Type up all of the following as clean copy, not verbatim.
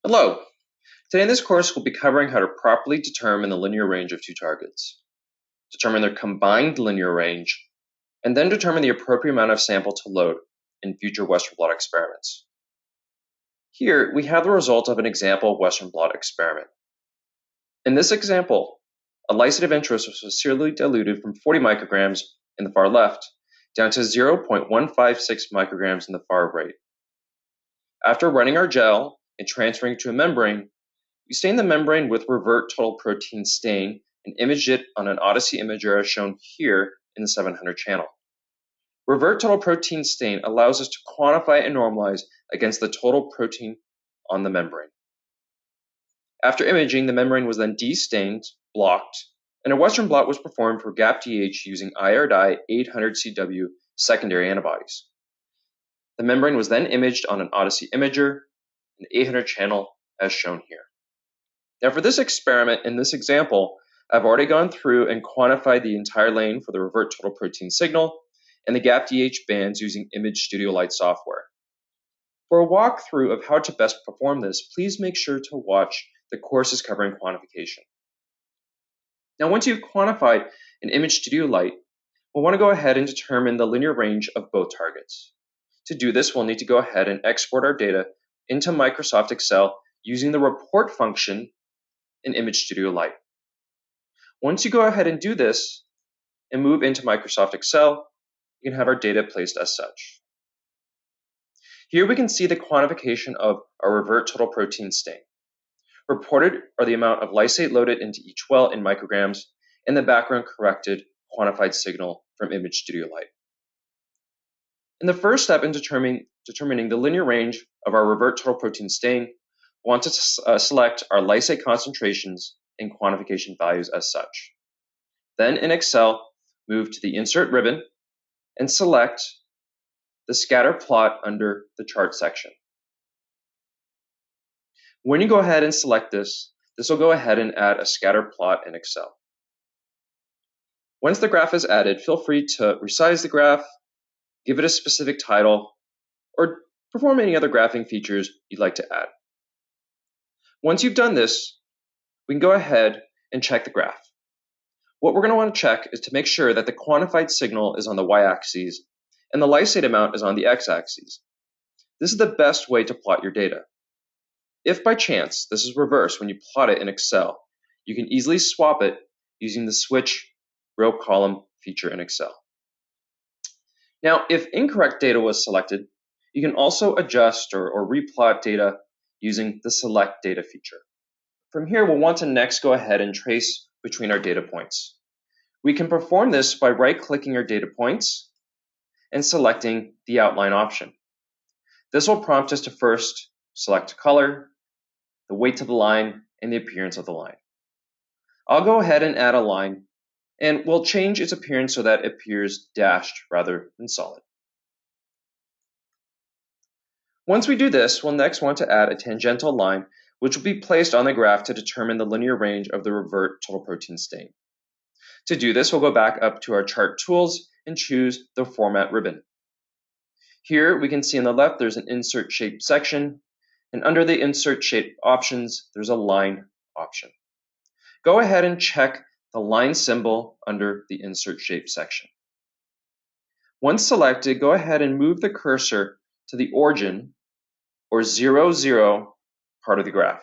Hello! Today in this course we'll be covering how to properly determine the linear range of two targets, determine their combined linear range, and then determine the appropriate amount of sample to load in future Western blot experiments. Here we have the result of an example Western blot experiment. In this example, a lysate of interest was serially diluted from 40 micrograms in the far left down to 0.156 micrograms in the far right. After running our gel and transferring to a membrane, we stained the membrane with revert total protein stain and imaged it on an Odyssey imager as shown here in the 700 channel. Revert total protein stain allows us to quantify and normalize against the total protein on the membrane. After imaging, the membrane was then destained, blocked, and a Western blot was performed for gap DH using IRDye 800 CW secondary antibodies. The membrane was then imaged on an Odyssey imager, an 800 channel as shown here. Now for this experiment, in this example, I've already gone through and quantified the entire lane for the revert total protein signal and the gap DH bands using Image Studio Lite software. For a walkthrough of how to best perform this, please make sure to watch the courses covering quantification. Now once you've quantified an Image Studio Lite, we'll want to go ahead and determine the linear range of both targets. To do this, we'll need to go ahead and export our data into Microsoft Excel using the report function in Image Studio Lite. Once you go ahead and do this and move into Microsoft Excel, you can have our data placed as such. Here we can see the quantification of our revert total protein stain. Reported are the amount of lysate loaded into each well in micrograms and the background corrected quantified signal from Image Studio Lite. In the first step in determining the linear range of our revert total protein stain, we want to select our lysate concentrations and quantification values as such. Then in Excel, move to the Insert ribbon and select the scatter plot under the chart section. When you go ahead and select this will go ahead and add a scatter plot in Excel. Once the graph is added, feel free to resize the graph, give it a specific title, or perform any other graphing features you'd like to add. Once you've done this, we can go ahead and check the graph. What we're going to want to check is to make sure that the quantified signal is on the y-axis and the lysate amount is on the x-axis. This is the best way to plot your data. If by chance this is reversed when you plot it in Excel, you can easily swap it using the switch row column feature in Excel. Now, if incorrect data was selected, you can also adjust or replot data using the select data feature. From here, we'll want to next go ahead and trace between our data points. We can perform this by right-clicking our data points and selecting the outline option. This will prompt us to first select color, the weight to the line, and the appearance of the line. I'll go ahead and add a line, and we'll change its appearance so that it appears dashed rather than solid. Once we do this, we'll next want to add a tangential line which will be placed on the graph to determine the linear range of the revert total protein stain. To do this, we'll go back up to our chart tools and choose the Format ribbon. Here we can see on the left there's an Insert Shape section, and under the Insert Shape options, there's a Line option. Go ahead and check the line symbol under the Insert Shape section. Once selected, go ahead and move the cursor to the origin or 0, 0 part of the graph.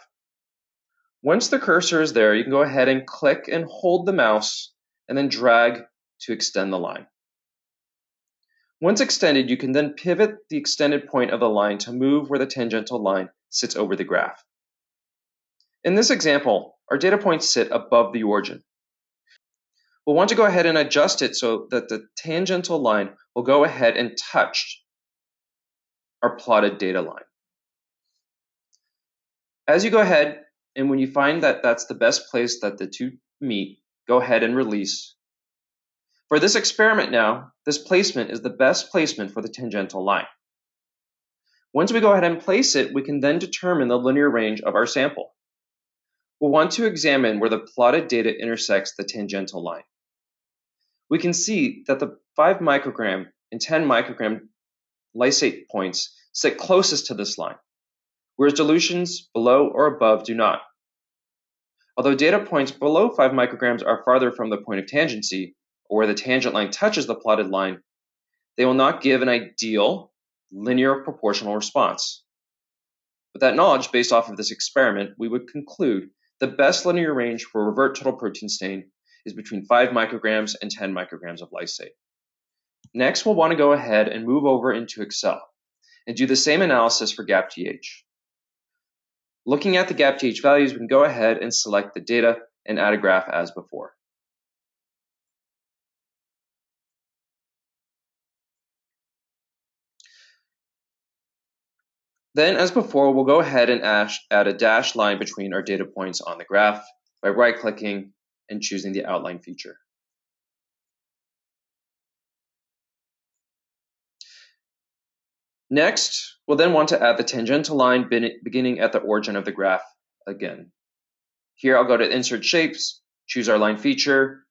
Once the cursor is there, you can go ahead and click and hold the mouse and then drag to extend the line. Once extended, you can then pivot the extended point of the line to move where the tangential line sits over the graph. In this example, our data points sit above the origin. We'll want to go ahead and adjust it so that the tangential line will go ahead and touch our plotted data line. As you go ahead, and when you find that that's the best place that the two meet, go ahead and release. For this experiment now, this placement is the best placement for the tangential line. Once we go ahead and place it, we can then determine the linear range of our sample. We'll want to examine where the plotted data intersects the tangential line. We can see that the 5 microgram and 10 microgram lysate points sit closest to this line. whereas dilutions below or above do not. Although data points below 5 micrograms are farther from the point of tangency, or where the tangent line touches the plotted line, they will not give an ideal linear proportional response. With that knowledge based off of this experiment, we would conclude the best linear range for revert total protein stain is between 5 micrograms and 10 micrograms of lysate. Next, we'll want to go ahead and move over into Excel and do the same analysis for GapTH. Looking at the GapTH values, we can go ahead and select the data and add a graph as before. Then, as before, we'll go ahead and add a dashed line between our data points on the graph by right-clicking and choosing the outline feature. Next, we'll then want to add the tangential line beginning at the origin of the graph again. Here, I'll go to Insert Shapes, choose our line feature,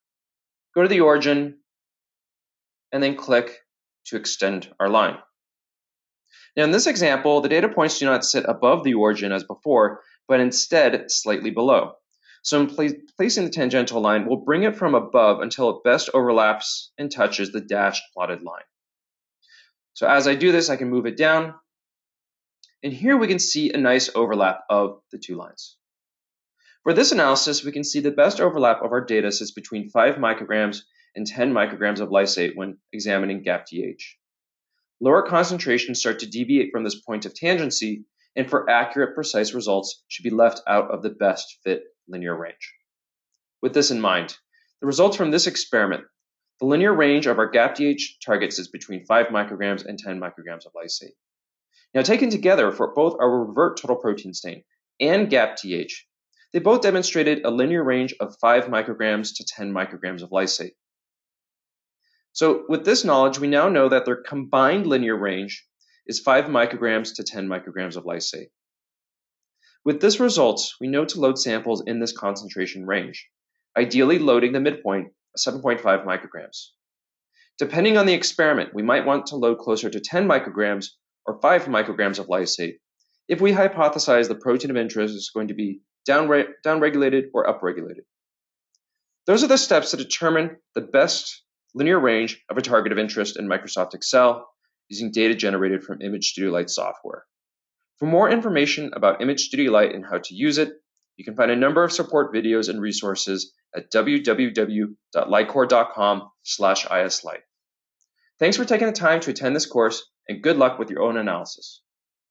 go to the origin, and then click to extend our line. Now, in this example, the data points do not sit above the origin as before, but instead slightly below. So in placing the tangential line, we'll bring it from above until it best overlaps and touches the dashed plotted line. So as I do this, I can move it down. And here we can see a nice overlap of the two lines. For this analysis, we can see the best overlap of our data sits between 5 micrograms and 10 micrograms of lysate when examining GapTH. Lower concentrations start to deviate from this point of tangency, and for accurate, precise results should be left out of the best fit linear range. With this in mind, the results from this experiment, the linear range of our GapTH targets is between 5 micrograms and 10 micrograms of lysate. Now, taken together for both our revert total protein stain and GapTH, they both demonstrated a linear range of 5 micrograms to 10 micrograms of lysate. So with this knowledge, we now know that their combined linear range is 5 micrograms to 10 micrograms of lysate. With this results, we know to load samples in this concentration range, ideally loading the midpoint of 7.5 micrograms. Depending on the experiment, we might want to load closer to 10 micrograms or 5 micrograms of lysate if we hypothesize the protein of interest is going to be downregulated or upregulated. Those are the steps to determine the best linear range of a target of interest in Microsoft Excel using data generated from Image Studio Lite software. For more information about Image Studio Lite and how to use it, you can find a number of support videos and resources at www.licor.com/islite. Thanks for taking the time to attend this course, and good luck with your own analysis.